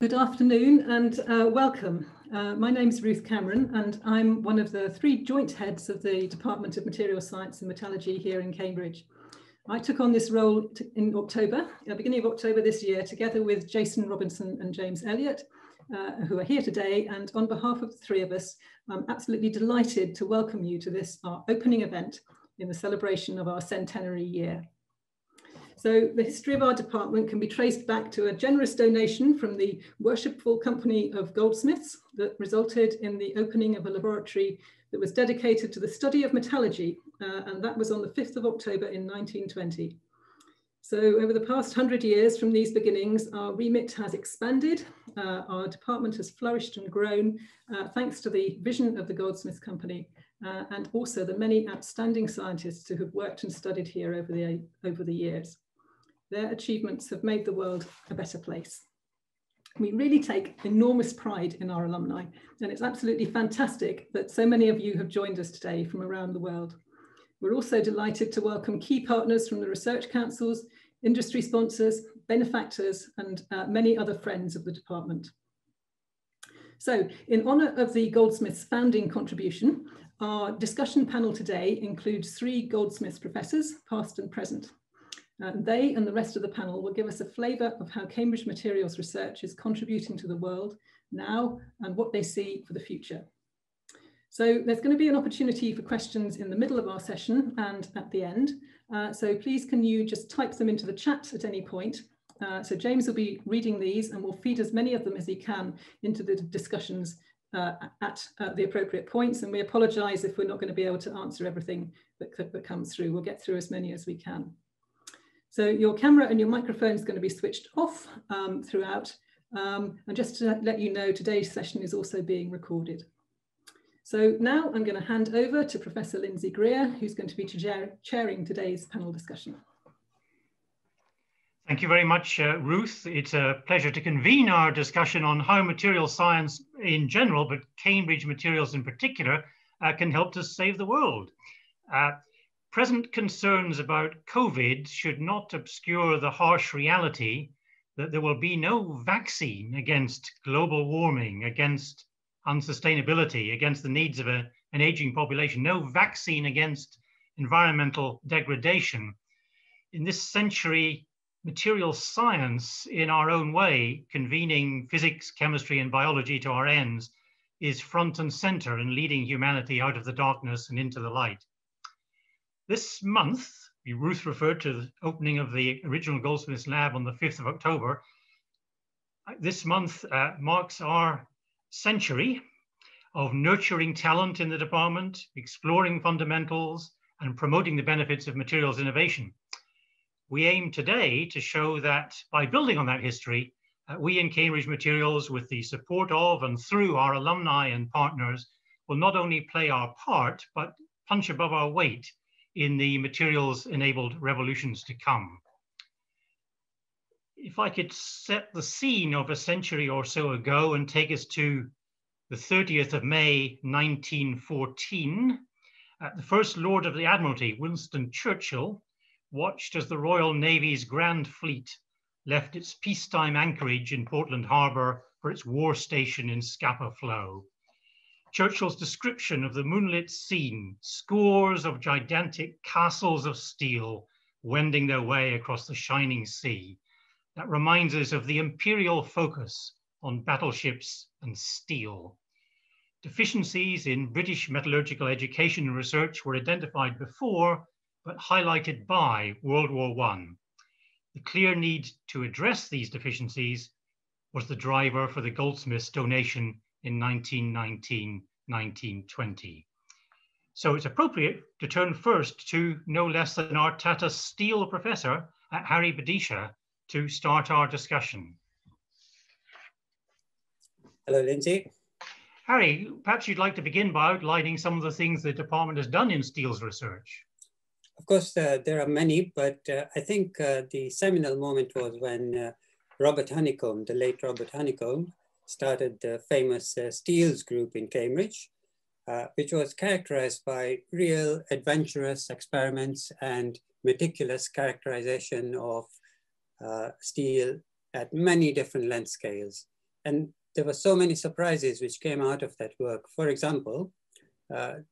Good afternoon and welcome. My name is Ruth Cameron and I'm one of the 3 joint heads of the Department of Materials Science and Metallurgy here in Cambridge. I took on this role in October, beginning of October this year, together with Jason Robinson and James Elliott, who are here today. And on behalf of the 3 of us, I'm absolutely delighted to welcome you to this, our opening event in the celebration of our centenary year. So the history of our department can be traced back to a generous donation from the worshipful company of Goldsmiths that resulted in the opening of a laboratory that was dedicated to the study of metallurgy, and that was on the 5th of October in 1920. So over the past 100 years from these beginnings, our remit has expanded, our department has flourished and grown thanks to the vision of the Goldsmiths Company and also the many outstanding scientists who have worked and studied here over the years. Their achievements have made the world a better place. We really take enormous pride in our alumni, and it's absolutely fantastic that so many of you have joined us today from around the world. We're also delighted to welcome key partners from the research councils, industry sponsors, benefactors, and many other friends of the department. So, in honour of the Goldsmiths founding contribution, our discussion panel today includes 3 Goldsmiths professors, past and present. They and the rest of the panel will give us a flavour of how Cambridge materials research is contributing to the world now and what they see for the future. So there's going to be an opportunity for questions in the middle of our session and at the end. So please can you just type them into the chat at any point. So James will be reading these and will feed as many of them as he can into the discussions at the appropriate points. And we apologise if we're not going to be able to answer everything that comes through. We'll get through as many as we can. So your camera and your microphone is going to be switched off throughout. And just to let you know, today's session is also being recorded. So now I'm going to hand over to Professor Lindsay Greer, who's going to be chairing today's panel discussion. Thank you very much, Ruth. It's a pleasure to convene our discussion on how material science in general, but Cambridge materials in particular, can help to save the world. Present concerns about COVID should not obscure the harsh reality that there will be no vaccine against global warming, against unsustainability, against the needs of an aging population, no vaccine against environmental degradation. In this century, material science, in our own way, convening physics, chemistry, and biology to our ends, is front and center in leading humanity out of the darkness and into the light. This month, Ruth referred to the opening of the original Goldsmiths lab on the 5th of October. This month marks our century of nurturing talent in the department, exploring fundamentals, and promoting the benefits of materials innovation. We aim today to show that by building on that history, we in Cambridge Materials, with the support of and through our alumni and partners, will not only play our part, but punch above our weight in the materials-enabled revolutions to come. If I could set the scene of a century or so ago and take us to the 30th of May, 1914, the First Lord of the Admiralty, Winston Churchill, watched as the Royal Navy's Grand Fleet left its peacetime anchorage in Portland Harbour for its war station in Scapa Flow. Churchill's description of the moonlit scene, scores of gigantic castles of steel wending their way across the shining sea, that reminds us of the imperial focus on battleships and steel. Deficiencies in British metallurgical education and research were identified before, but highlighted by World War I. The clear need to address these deficiencies was the driver for the Goldsmiths donation in 1919-1920. So it's appropriate to turn first to no less than our Tata Steel professor, Harry Bhadeshia, to start our discussion. Hello, Lindsay. Harry, perhaps you'd like to begin by outlining some of the things the department has done in steels research. Of course, there are many, but I think the seminal moment was when Robert Honeycomb, the late Robert Honeycomb, started the famous Steels group in Cambridge, which was characterized by real adventurous experiments and meticulous characterization of steel at many different length scales. And there were so many surprises which came out of that work. For example,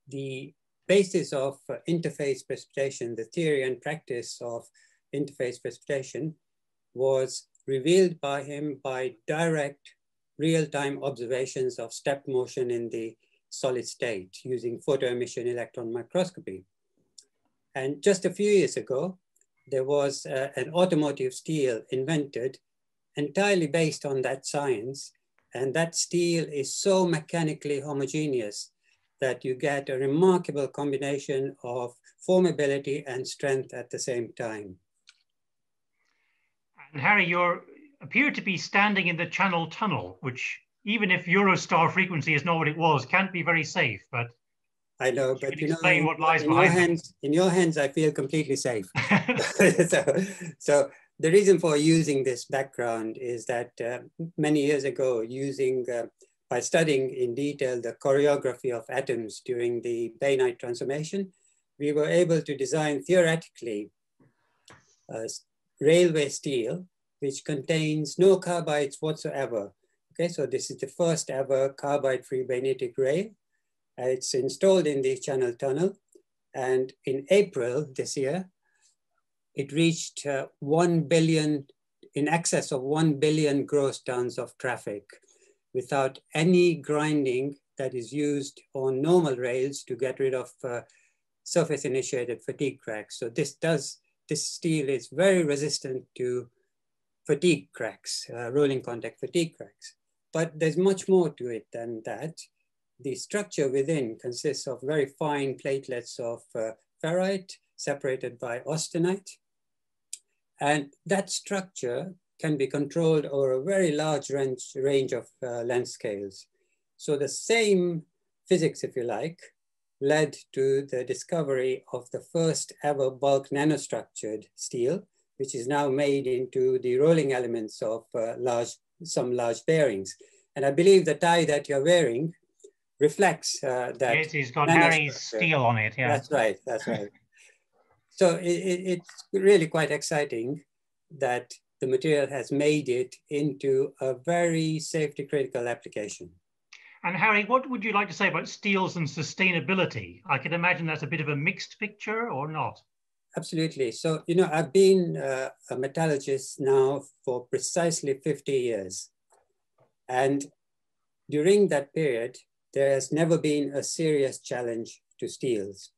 the basis of interface precipitation, the theory and practice of interface precipitation was revealed by him by direct real-time observations of step motion in the solid state using photoemission electron microscopy. And just a few years ago, there was an automotive steel invented entirely based on that science. And that steel is so mechanically homogeneous that you get a remarkable combination of formability and strength at the same time. And Harry, you appear to be standing in the Channel Tunnel, which even if Eurostar frequency is not what it was, can't be very safe. But I know, but you know, explain what lies behind in your hands, I feel completely safe. So the reason for using this background is that many years ago, by studying in detail the choreography of atoms during the bainite transformation, we were able to design theoretically railway steel, which contains no carbides whatsoever. Okay, so this is the first ever carbide-free bainitic rail. It's installed in the Channel Tunnel. And in April this year, it reached 1 billion, in excess of 1 billion gross tons of traffic without any grinding that is used on normal rails to get rid of surface-initiated fatigue cracks. So this steel is very resistant to fatigue cracks, rolling contact fatigue cracks. But there's much more to it than that. The structure within consists of very fine platelets of ferrite separated by austenite. And that structure can be controlled over a very large range of length scales. So the same physics, if you like, led to the discovery of the first ever bulk nanostructured steel, which is now made into the rolling elements of some large bearings. And I believe the tie that you're wearing reflects that. Yes, it's got Harry's steel on it, yeah. That's right, that's right. So it's really quite exciting that the material has made it into a very safety critical application. And Harry, what would you like to say about steels and sustainability? I can imagine that's a bit of a mixed picture, or not? Absolutely. So, you know, I've been a metallurgist now for precisely 50 years. And during that period, there has never been a serious challenge to steels.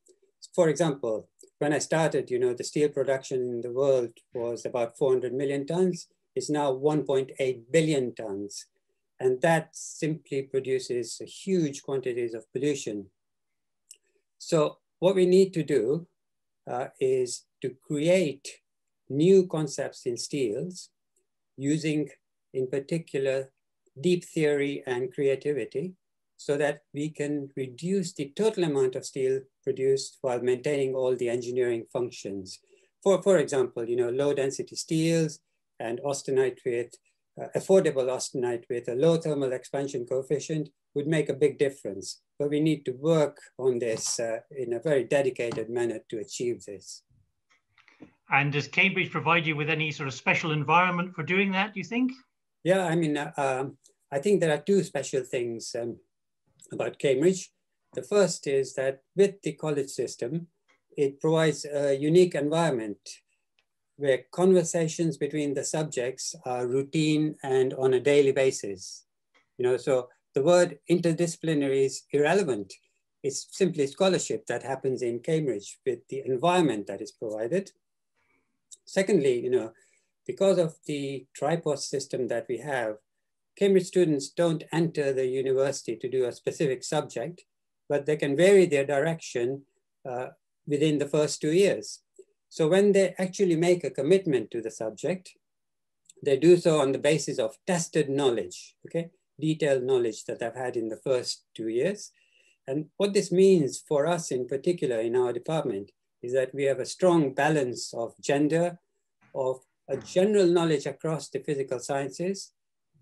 For example, when I started, you know, the steel production in the world was about 400 million tons. It's now 1.8 billion tons. And that simply produces huge quantities of pollution. So what we need to do is to create new concepts in steels using, in particular, deep theory and creativity, so that we can reduce the total amount of steel produced while maintaining all the engineering functions. For example, you know, low density steels and austenite with affordable austenite with a low thermal expansion coefficient would make a big difference. But we need to work on this in a very dedicated manner to achieve this. And does Cambridge provide you with any sort of special environment for doing that, do you think? Yeah, I mean, I think there are two special things about Cambridge. The first is that with the college system, it provides a unique environment where conversations between the subjects are routine and on a daily basis. You know, so the word interdisciplinary is irrelevant. It's simply scholarship that happens in Cambridge with the environment that is provided. Secondly, you know, because of the tripos system that we have, Cambridge students don't enter the university to do a specific subject, but they can vary their direction within the first 2 years. So when they actually make a commitment to the subject, they do so on the basis of tested knowledge, okay? Detailed knowledge that they've had in the first 2 years. And what this means for us in particular in our department is that we have a strong balance of gender, of a general knowledge across the physical sciences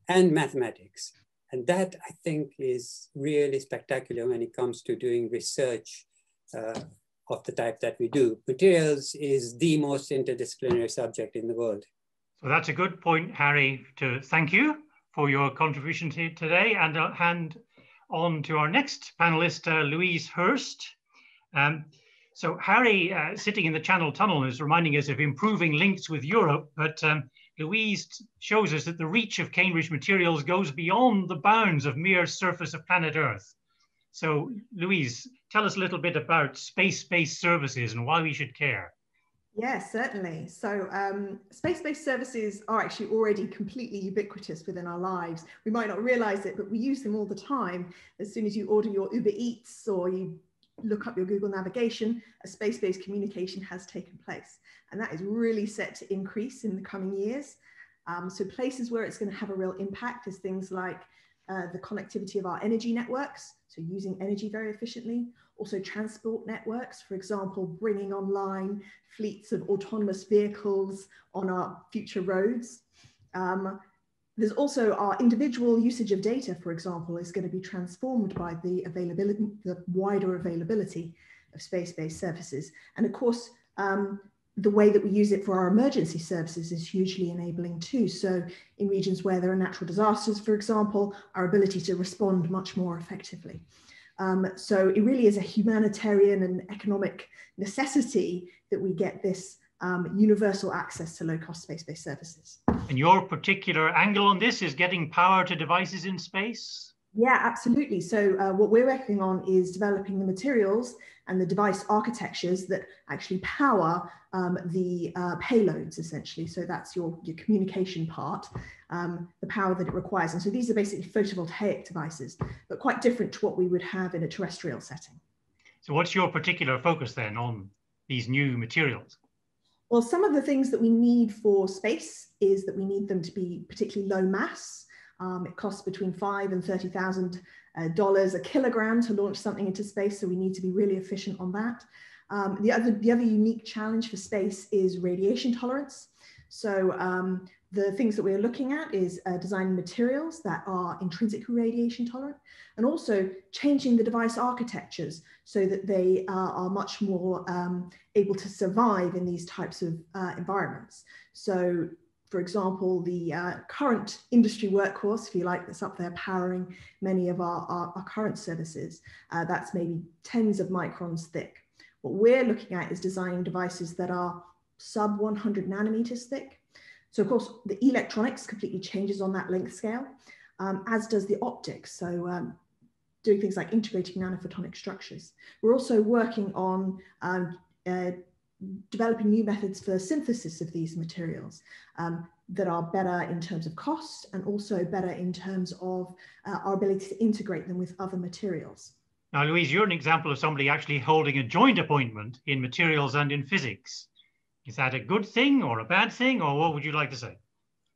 and mathematics. And that, I think, is really spectacular when it comes to doing research of the type that we do. Materials is the most interdisciplinary subject in the world. So that's a good point, Harry, to thank you. for your contribution today, and I'll hand on to our next panelist, Louise Hirst. So Harry, sitting in the Channel Tunnel, is reminding us of improving links with Europe, but Louise shows us that the reach of Cambridge materials goes beyond the bounds of mere surface of planet Earth. So Louise, tell us a little bit about space-based services and why we should care. Yes, certainly. So space-based services are actually already completely ubiquitous within our lives. We might not realize it, but we use them all the time. As soon as you order your Uber Eats or you look up your Google navigation, a space-based communication has taken place. And that is really set to increase in the coming years. So places where it's going to have a real impact is things like the connectivity of our energy networks, so using energy very efficiently. Also transport networks, for example, bringing online fleets of autonomous vehicles on our future roads. There's also our individual usage of data, for example, is going to be transformed by the availability, the wider availability of space-based services. And of course, the way that we use it for our emergency services is hugely enabling too. So in regions where there are natural disasters, for example, our ability to respond much more effectively. So it really is a humanitarian and economic necessity that we get this universal access to low-cost space-based services. And your particular angle on this is getting power to devices in space? Yeah, absolutely. So what we're working on is developing the materials and the device architectures that actually power the payloads, essentially. So that's your communication part, the power that it requires. And so these are basically photovoltaic devices, but quite different to what we would have in a terrestrial setting. So what's your particular focus then on these new materials? Well, some of the things that we need for space is that we need them to be particularly low mass. It costs between $5,000 and $30,000 a kilogram to launch something into space, so we need to be really efficient on that. The other unique challenge for space is radiation tolerance. So the things that we're looking at is designing materials that are intrinsically radiation tolerant, and also changing the device architectures so that they are much more able to survive in these types of environments. So for example, the current industry workhorse, if you like, that's up there powering many of our current services, that's maybe tens of microns thick. What we're looking at is designing devices that are sub 100 nanometers thick. So of course, the electronics completely changes on that length scale, as does the optics. So doing things like integrating nanophotonic structures. We're also working on developing new methods for synthesis of these materials that are better in terms of cost and also better in terms of our ability to integrate them with other materials. Now, Louise, you're an example of somebody actually holding a joint appointment in materials and in physics. Is that a good thing or a bad thing, or what would you like to say?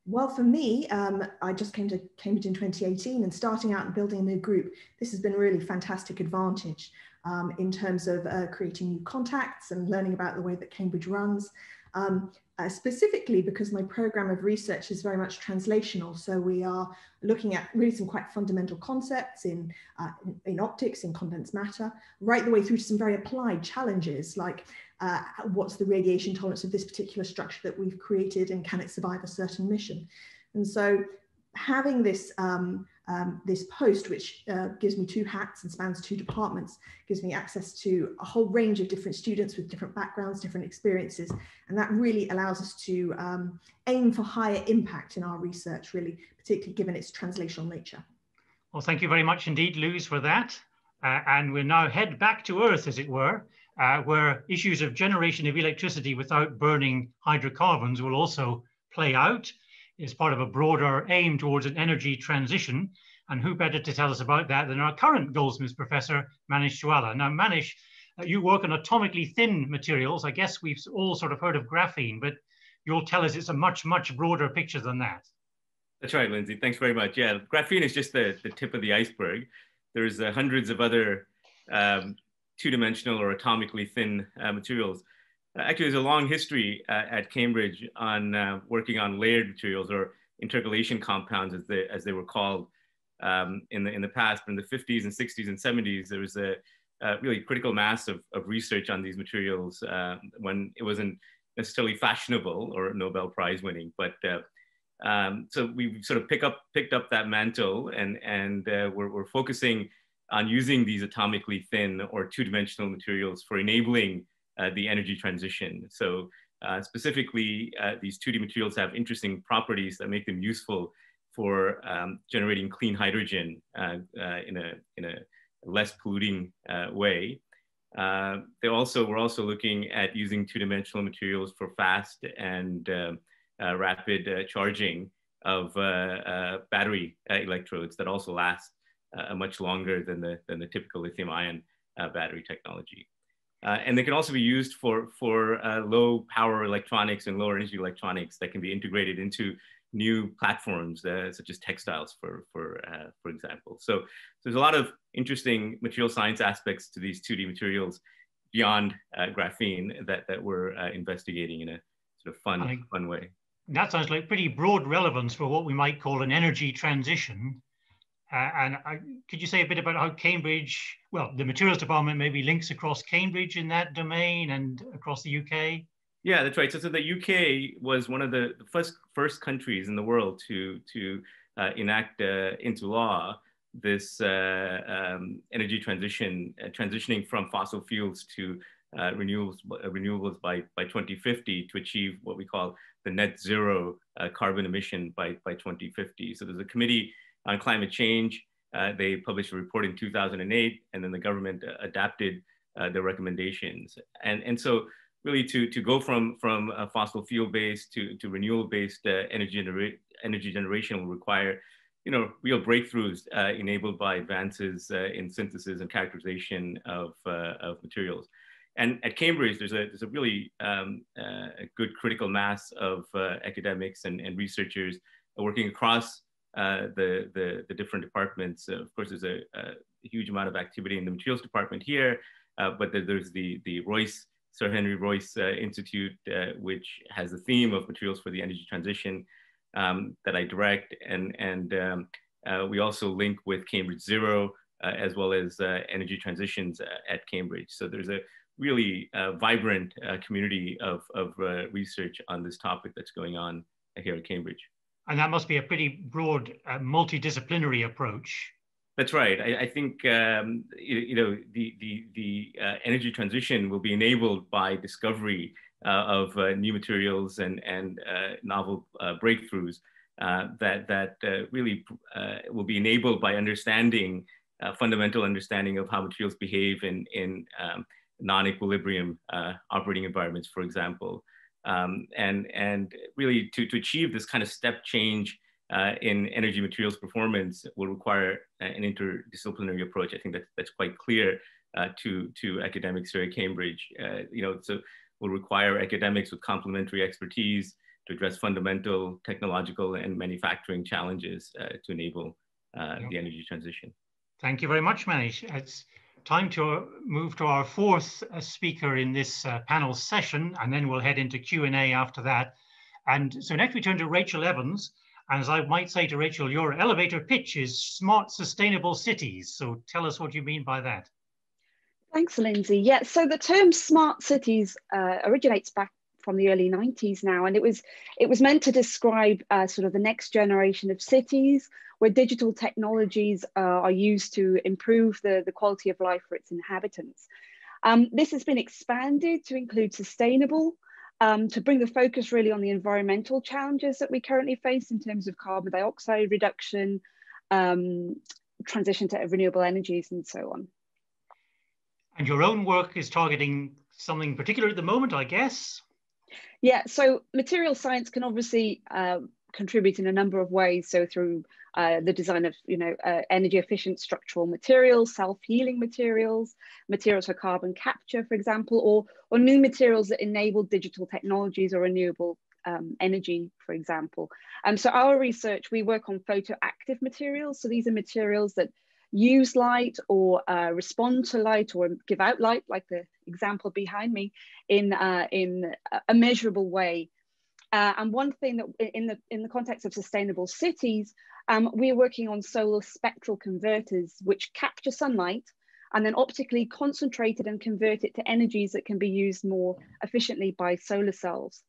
Well, for me, I just came to Cambridge in 2018, and starting out and building a new group, this has been a really fantastic advantage in terms of creating new contacts and learning about the way that Cambridge runs. Specifically because my program of research is very much translational. So we are looking at really some quite fundamental concepts in optics, in condensed matter, right the way through to some very applied challenges like what's the radiation tolerance of this particular structure that we've created and can it survive a certain mission? And so having this this post, which gives me two hats and spans two departments, gives me access to a whole range of different students with different backgrounds, different experiences. And that really allows us to aim for higher impact in our research, really, particularly given its translational nature. Well, thank you very much indeed, Louise, for that. And we'll now head back to Earth, as it were, where issues of generation of electricity without burning hydrocarbons will also play out as part of a broader aim towards an energy transition. And who better to tell us about that than our current Goldsmiths professor, Manish Chhowalla. Now, Manish, you work on atomically thin materials. I guess we've all sort of heard of graphene, but you'll tell us it's a much, much broader picture than that. That's right, Lindsay. Thanks very much. Yeah, graphene is just the tip of the iceberg. There's hundreds of other two-dimensional or atomically thin materials. Actually, there's a long history at Cambridge on working on layered materials or intercalation compounds, as they were called in the past. But in the 50s and 60s and 70s, there was a really critical mass of research on these materials when it wasn't necessarily fashionable or Nobel Prize winning. But So we've sort of picked up that mantle, and we're focusing on using these atomically thin or two-dimensional materials for enabling the energy transition. So specifically, these 2D materials have interesting properties that make them useful for generating clean hydrogen in a less polluting way. We're also looking at using two-dimensional materials for fast and rapid charging of battery electrodes that also last much longer than the typical lithium-ion battery technology. And they can also be used for low power electronics and lower energy electronics that can be integrated into new platforms such as textiles, for example. So there's a lot of interesting material science aspects to these 2D materials beyond graphene that we're investigating in a sort of fun way. That sounds like pretty broad relevance for what we might call an energy transition. Could you say a bit about how Cambridge, well, the materials department maybe links across Cambridge in that domain and across the UK? Yeah, that's right. So the UK was one of the first countries in the world to enact into law this energy transition, transitioning from fossil fuels to renewables by 2050 to achieve what we call the net zero carbon emission by 2050. So there's a committee on climate change. They published a report in 2008, and then the government adapted their recommendations. And so really to go from a fossil fuel based to renewable based energy generation will require, real breakthroughs enabled by advances in synthesis and characterization of materials. And at Cambridge, there's a really a good critical mass of academics and researchers working across the different departments. Of course, there's a huge amount of activity in the materials department here, but there's the Sir Henry Royce Institute, which has the theme of materials for the energy transition that I direct. And we also link with Cambridge Zero, as well as energy transitions at Cambridge. So there's a really vibrant community of research on this topic that's going on here at Cambridge. And that must be a pretty broad, multidisciplinary approach. That's right. I think the energy transition will be enabled by discovery of new materials and novel breakthroughs that really will be enabled by understanding fundamental understanding of how materials behave in non-equilibrium operating environments, for example. And really to achieve this kind of step change in energy materials performance will require an interdisciplinary approach. I think that's quite clear to academics here at Cambridge. So will require academics with complementary expertise to address fundamental technological and manufacturing challenges to enable the energy transition. Thank you very much, Manish. It's time to move to our fourth speaker in this panel session, and then we'll head into Q&A after that. And so next we turn to Rachel Evans. And as I might say to Rachel, your elevator pitch is smart, sustainable cities. So tell us what you mean by that. Thanks, Lindsay. Yeah, so the term smart cities originates back from the early 90s now, and it was meant to describe sort of the next generation of cities where digital technologies are used to improve the quality of life for its inhabitants. This has been expanded to include sustainable, to bring the focus really on the environmental challenges that we currently face in terms of carbon dioxide reduction, transition to renewable energies, and so on. And your own work is targeting something particular at the moment, I guess? Yeah, so material science can obviously contribute in a number of ways. So through the design of, energy efficient structural materials, self-healing materials, materials for carbon capture, for example, or new materials that enable digital technologies or renewable energy, for example. So our research, we work on photoactive materials. So these are materials that use light or respond to light or give out light, like the example behind me, in a measurable way. And one thing that in the context of sustainable cities, we're working on solar spectral converters, which capture sunlight and then optically concentrate it and convert it to energies that can be used more efficiently by solar cells.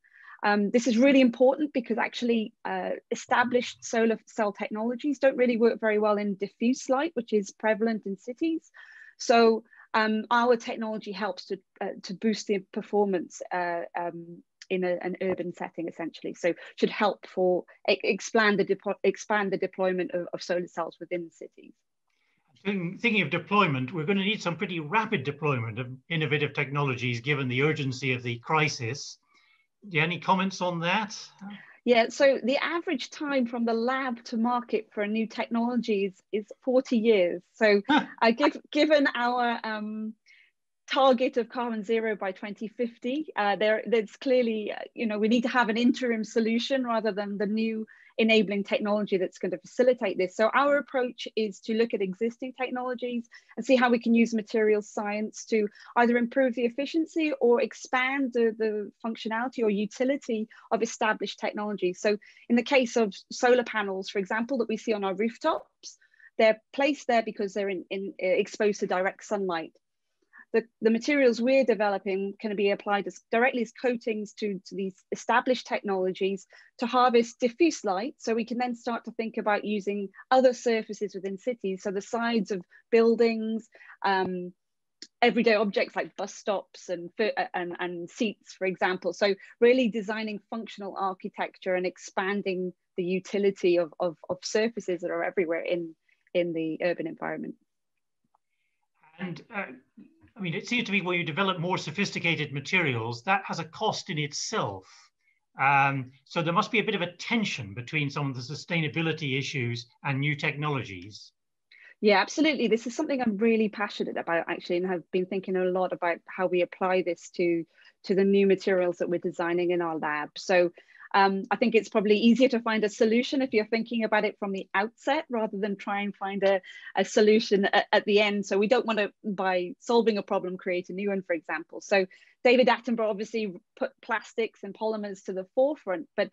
This is really important because actually established solar cell technologies don't really work very well in diffuse light, which is prevalent in cities. So our technology helps to boost the performance in an urban setting, essentially. So should help for expand the deployment of solar cells within cities. Thinking of deployment, we're going to need some pretty rapid deployment of innovative technologies given the urgency of the crisis. Do you have any comments on that? Yeah, so the average time from the lab to market for a new technology is 40 years. So given our target of carbon zero by 2050, there's clearly, we need to have an interim solution rather than the new enabling technology that's going to facilitate this. So our approach is to look at existing technologies and see how we can use materials science to either improve the efficiency or expand the functionality or utility of established technologies. So in the case of solar panels, for example, that we see on our rooftops, they're placed there because they're exposed to direct sunlight. The materials we're developing can be applied directly as coatings to these established technologies to harvest diffuse light. So we can then start to think about using other surfaces within cities. So the sides of buildings, everyday objects like bus stops and seats, for example. So really designing functional architecture and expanding the utility of surfaces that are everywhere in the urban environment. And I mean, it seems to me when you develop more sophisticated materials, that has a cost in itself. So there must be a bit of a tension between some of the sustainability issues and new technologies. Yeah, absolutely. This is something I'm really passionate about, actually, and have been thinking a lot about how we apply this to the new materials that we're designing in our lab. So I think it's probably easier to find a solution if you're thinking about it from the outset rather than try and find a solution at the end. So we don't want to, by solving a problem, create a new one, for example. So David Attenborough obviously put plastics and polymers to the forefront, but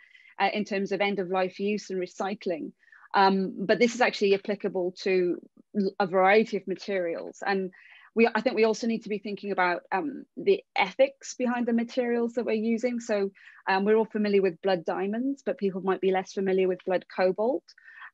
in terms of end-of-life use and recycling. But this is actually applicable to a variety of materials. And I think we also need to be thinking about the ethics behind the materials that we're using. So we're all familiar with blood diamonds, but people might be less familiar with blood cobalt.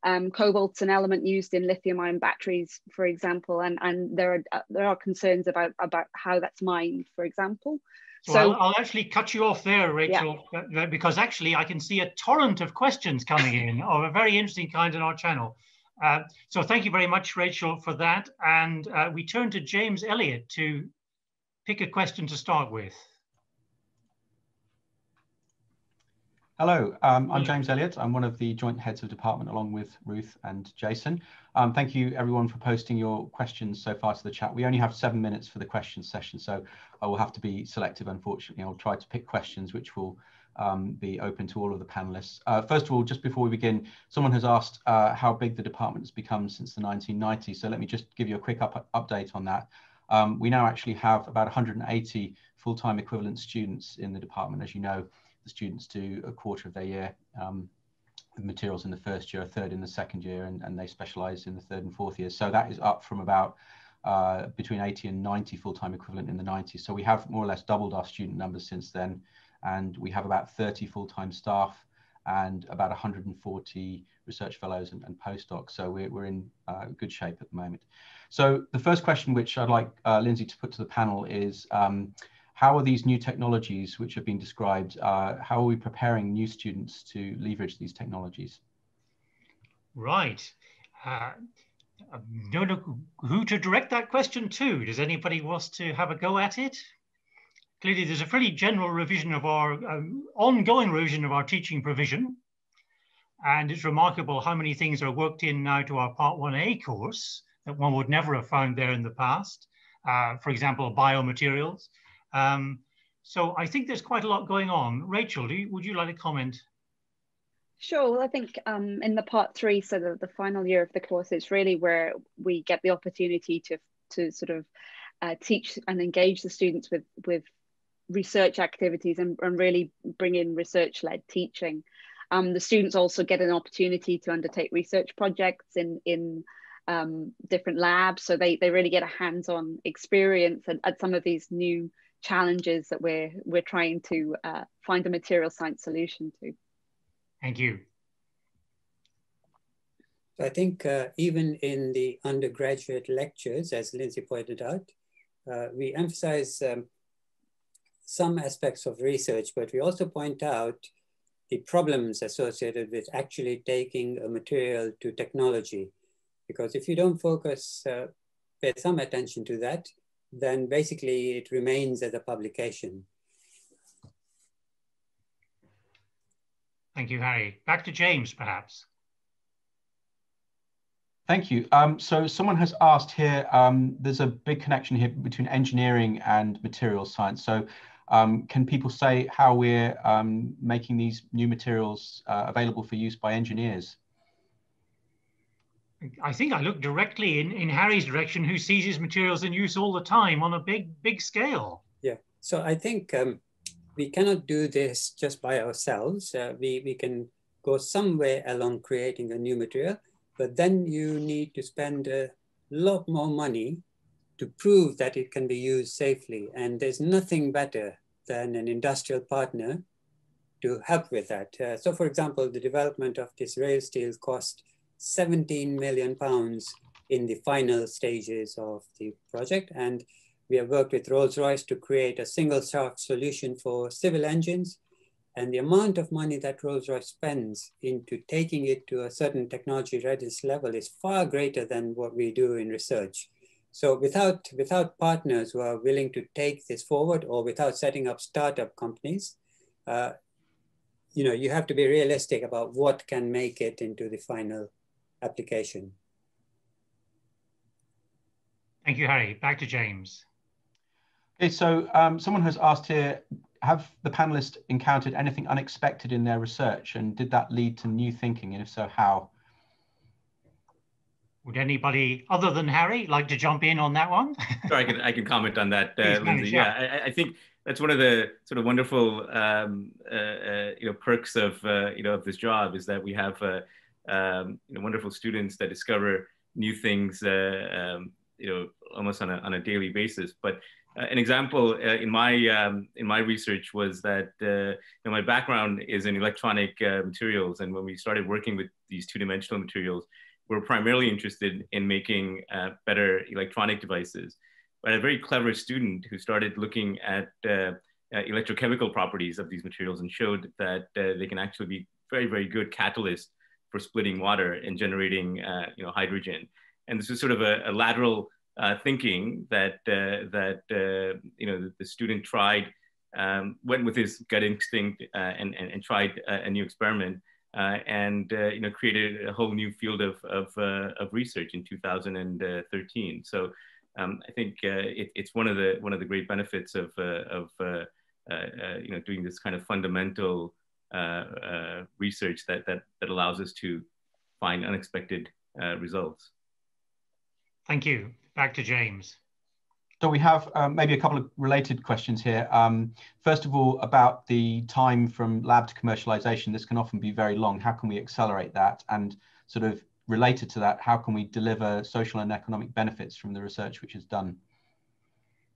Cobalt's an element used in lithium-ion batteries, for example, and there are concerns about how that's mined, for example. So I'll actually cut you off there, Rachel, yeah, because actually I can see a torrent of questions coming in of a very interesting kind on our channel. So thank you very much, Rachel, for that. And we turn to James Elliott to pick a question to start with. Hello, I'm James Elliott. I'm one of the joint heads of department along with Ruth and Jason. Thank you everyone for posting your questions so far to the chat. We only have 7 minutes for the question session, so I will have to be selective, unfortunately. I'll try to pick questions which will be open to all of the panelists. First of all, just before we begin, someone has asked how big the department has become since the 1990s. So let me just give you a quick update on that. We now actually have about 180 full-time equivalent students in the department. As you know, the students do a quarter of their year with materials in the first year, a third in the second year, and they specialize in the third and fourth years. So that is up from about between 80 and 90 full-time equivalent in the 90s. So we have more or less doubled our student numbers since then. And we have about 30 full-time staff and about 140 research fellows and postdocs. So we're in good shape at the moment. So the first question which I'd like Lindsay to put to the panel is, how are these new technologies which have been described, how are we preparing new students to leverage these technologies? Right. I don't know who to direct that question to. Does anybody want to have a go at it? Clearly, there's a fairly general revision of our ongoing revision of our teaching provision. And it's remarkable how many things are worked in now to our Part 1A course that one would never have found there in the past. For example, biomaterials. So I think there's quite a lot going on. Rachel, would you like to comment? Sure. Well, I think in the Part 3, so the final year of the course, it's really where we get the opportunity to sort of teach and engage the students with research activities and really bring in research-led teaching. The students also get an opportunity to undertake research projects in different labs, so they really get a hands-on experience at some of these new challenges that we're trying to find a material science solution to. Thank you. I think even in the undergraduate lectures, as Lindsay pointed out, we emphasize some aspects of research, but we also point out the problems associated with actually taking a material to technology. Because if you don't focus, pay some attention to that, then basically it remains as a publication. Thank you, Harry. Back to James, perhaps. Thank you. So someone has asked here, there's a big connection here between engineering and materials science. So can people say how we're making these new materials available for use by engineers? I think I look directly in Harry's direction, who sees his materials in use all the time on a big scale. Yeah, so I think we cannot do this just by ourselves. We can go somewhere along creating a new material, but then you need to spend a lot more money to prove that it can be used safely. And there's nothing better than an industrial partner to help with that. So for example, the development of this rail steel cost £17 million in the final stages of the project. And we have worked with Rolls-Royce to create a single shaft solution for civil engines. And the amount of money that Rolls-Royce spends into taking it to a certain technology readiness level is far greater than what we do in research. So without partners who are willing to take this forward, or without setting up startup companies, you have to be realistic about what can make it into the final application. Thank you, Harry. Back to James. Okay, so someone has asked here, have the panelists encountered anything unexpected in their research, and did that lead to new thinking, and if so, how? Would anybody other than Harry like to jump in on that one? Sure, I can comment on that, Please, Lindsay. Manish, yeah, I think that's one of the sort of wonderful perks of of this job, is that we have wonderful students that discover new things almost on a daily basis. But an example in my research was that my background is in electronic materials, and when we started working with these two-dimensional materials, we're primarily interested in making better electronic devices. But a very clever student who started looking at electrochemical properties of these materials and showed that they can actually be very, very good catalysts for splitting water and generating hydrogen. And this is sort of a lateral thinking that the student tried, went with his gut instinct and tried a new experiment. And created a whole new field of research in 2013. So I think it's one of the great benefits of doing this kind of fundamental research that allows us to find unexpected results. Thank you. Back to James. So we have maybe a couple of related questions here. First of all, about the time from lab to commercialization. This can often be very long. How can we accelerate that? And sort of related to that, how can we deliver social and economic benefits from the research which is done?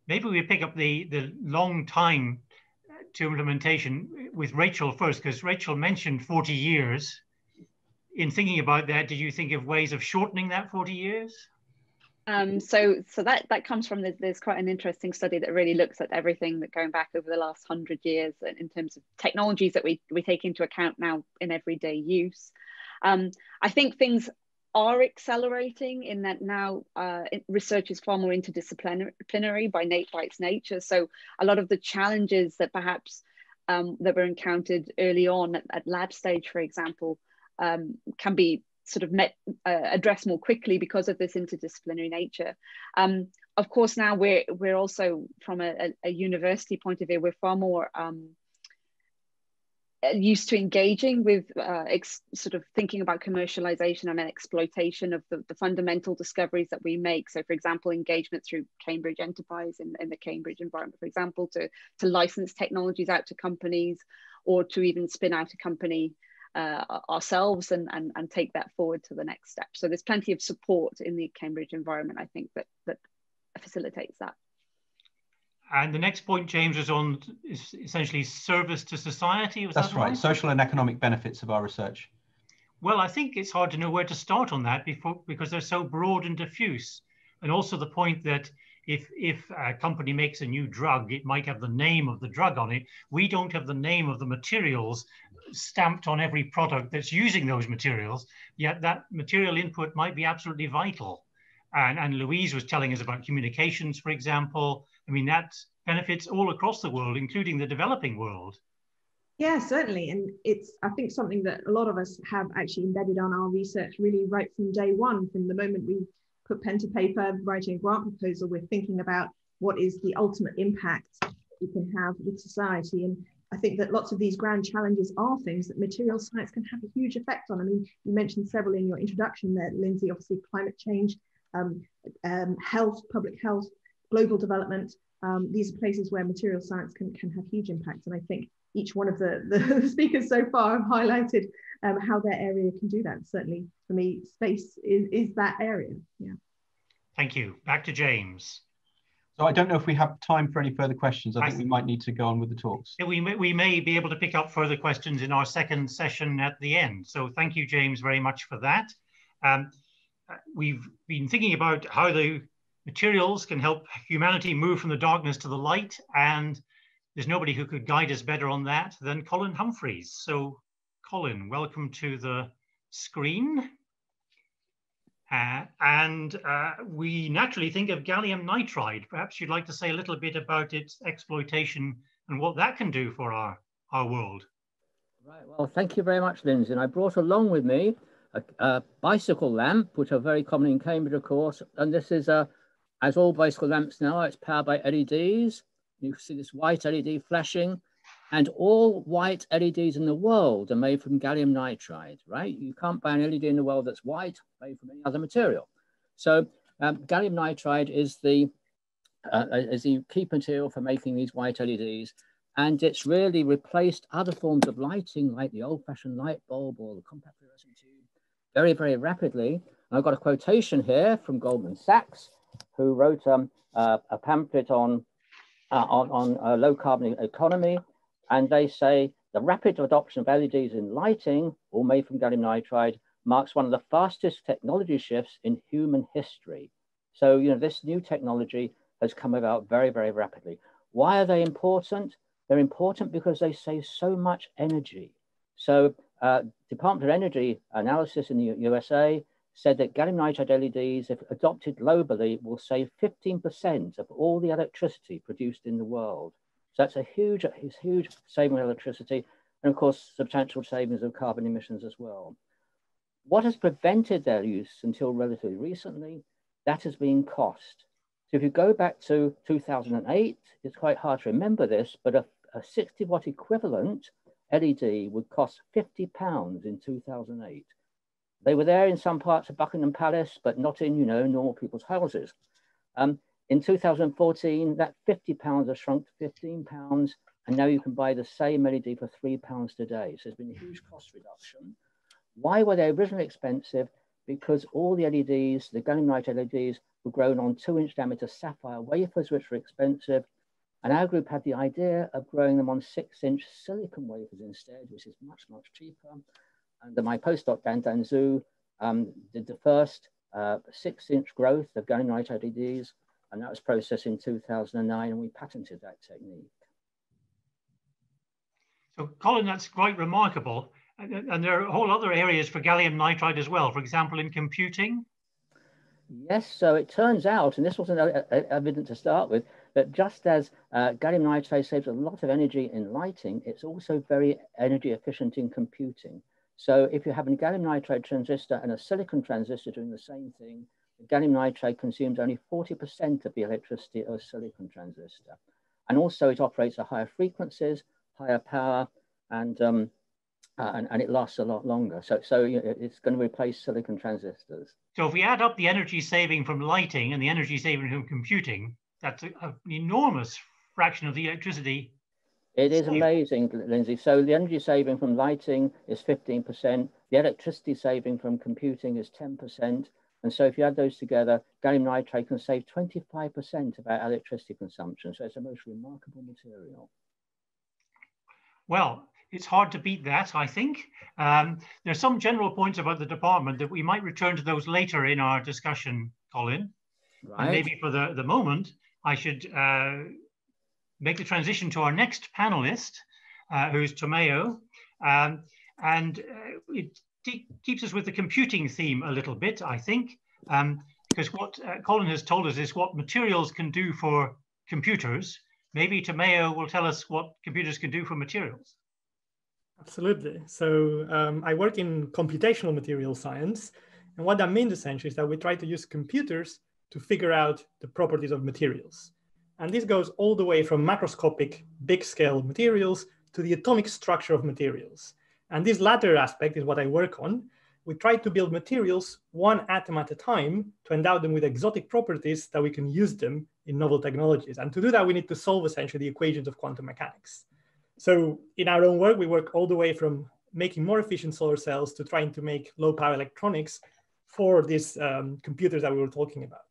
Maybe we pick up the long time to implementation with Rachel first, because Rachel mentioned 40 years. In thinking about that, did you think of ways of shortening that 40 years? So that comes from, there's quite an interesting study that really looks at everything that going back over the last 100 years in terms of technologies that we take into account now in everyday use. I think things are accelerating in that now research is far more interdisciplinary by its nature. So a lot of the challenges that perhaps that were encountered early on at lab stage, for example, can be sort of addressed more quickly because of this interdisciplinary nature. Of course, now we're also, from a university point of view, we're far more used to engaging with sort of thinking about commercialization and exploitation of the fundamental discoveries that we make. So for example, engagement through Cambridge Enterprise in the Cambridge environment, for example, to license technologies out to companies, or to even spin out a company ourselves and take that forward to the next step. So there's plenty of support in the Cambridge environment, I think, that facilitates that. And the next point, James, was on is essentially service to society. Was That's that right? Social and economic benefits of our research. Well, I think it's hard to know where to start on that because they're so broad and diffuse. And also the point that if a company makes a new drug, it might have the name of the drug on it. We don't have the name of the materials stamped on every product that's using those materials, yet that material input might be absolutely vital. And Louise was telling us about communications, for example. I mean, that benefits all across the world, including the developing world. Yeah, certainly. And it's, I think, something that a lot of us have actually embedded on our research really right from day one. From the moment we put pen to paper, writing a grant proposal, we're thinking about what is the ultimate impact we can have with society. And I think that lots of these grand challenges are things that material science can have a huge effect on. I mean, you mentioned several in your introduction there, Lindsay, obviously climate change, health, public health, global development. These are places where material science can have huge impacts. And I think each one of the speakers so far have highlighted how their area can do that. Certainly for me, space is that area. Yeah. Thank you. Back to James. So I don't know if we have time for any further questions. I think we might need to go on with the talks. We may be able to pick up further questions in our second session at the end. So thank you, James, very much for that. We've been thinking about how the materials can help humanity move from the darkness to the light, and there's nobody who could guide us better on that than Colin Humphreys. So Colin, welcome to the screen. We naturally think of gallium nitride. Perhaps you'd like to say a little bit about its exploitation and what that can do for our world. Right, well, thank you very much, Lindsay. And I brought along with me a bicycle lamp, which are very common in Cambridge, of course. And this is, as all bicycle lamps now, it's powered by LEDs. You can see this white LED flashing, and all white LEDs in the world are made from gallium nitride, right? You can't buy an LED in the world that's white, made from any other material. So gallium nitride is the key material for making these white LEDs, and it's really replaced other forms of lighting, like the old-fashioned light bulb or the compact fluorescent tube, very, very rapidly. And I've got a quotation here from Goldman Sachs, who wrote a pamphlet on a low-carbon economy. And they say the rapid adoption of LEDs in lighting, all made from gallium nitride, marks one of the fastest technology shifts in human history. So, you know, this new technology has come about very, very rapidly. Why are they important? They're important because they save so much energy. So Department of Energy analysis in the USA said that gallium nitride LEDs, if adopted globally, will save 15% of all the electricity produced in the world. So that's a huge saving of electricity, and of course, substantial savings of carbon emissions as well. What has prevented their use until relatively recently? That has been cost. So if you go back to 2008, it's quite hard to remember this, but a 60 watt equivalent LED would cost £50 in 2008. They were there in some parts of Buckingham Palace, but not in, you know, normal people's houses. In 2014, that £50 has shrunk to £15, and now you can buy the same LED for £3 today. So there's been a huge cost reduction. Why were they originally expensive? Because all the LEDs, the gallium nitride LEDs, were grown on 2-inch diameter sapphire wafers, which were expensive. And our group had the idea of growing them on 6-inch silicon wafers instead, which is much, much cheaper. And my postdoc, Dan Zhu, did the first 6-inch growth of gallium nitride LEDs, and that was processed in 2009, and we patented that technique. So, Colin, that's quite remarkable. And there are whole other areas for gallium nitride as well, for example, in computing? Yes, so it turns out, and this wasn't evident to start with, that just as gallium nitride saves a lot of energy in lighting, it's also very energy efficient in computing. So if you have a gallium nitride transistor and a silicon transistor doing the same thing, the gallium nitride consumes only 40% of the electricity of a silicon transistor. And also it operates at higher frequencies, higher power, and it lasts a lot longer. So it's going to replace silicon transistors. So if we add up the energy saving from lighting and the energy saving from computing, that's an enormous fraction of the electricity. It is amazing, Lindsay. So the energy saving from lighting is 15%. The electricity saving from computing is 10%. And so if you add those together, gallium nitride can save 25% of our electricity consumption. So it's a most remarkable material. Well, it's hard to beat that, I think. There's some general points about the department that we might return to those later in our discussion, Colin. Right. And maybe for the moment, I should make the transition to our next panelist, who's Tomeo. It keeps us with the computing theme a little bit, I think, because what Colin has told us is what materials can do for computers. Maybe Tomeo will tell us what computers can do for materials. Absolutely. So I work in computational material science. And what that means essentially is that we try to use computers to figure out the properties of materials. And this goes all the way from macroscopic big scale materials to the atomic structure of materials. And this latter aspect is what I work on. We try to build materials one atom at a time to endow them with exotic properties that we can use them in novel technologies. And to do that, we need to solve essentially the equations of quantum mechanics. So in our own work, we work all the way from making more efficient solar cells to trying to make low power electronics for these computers that we were talking about.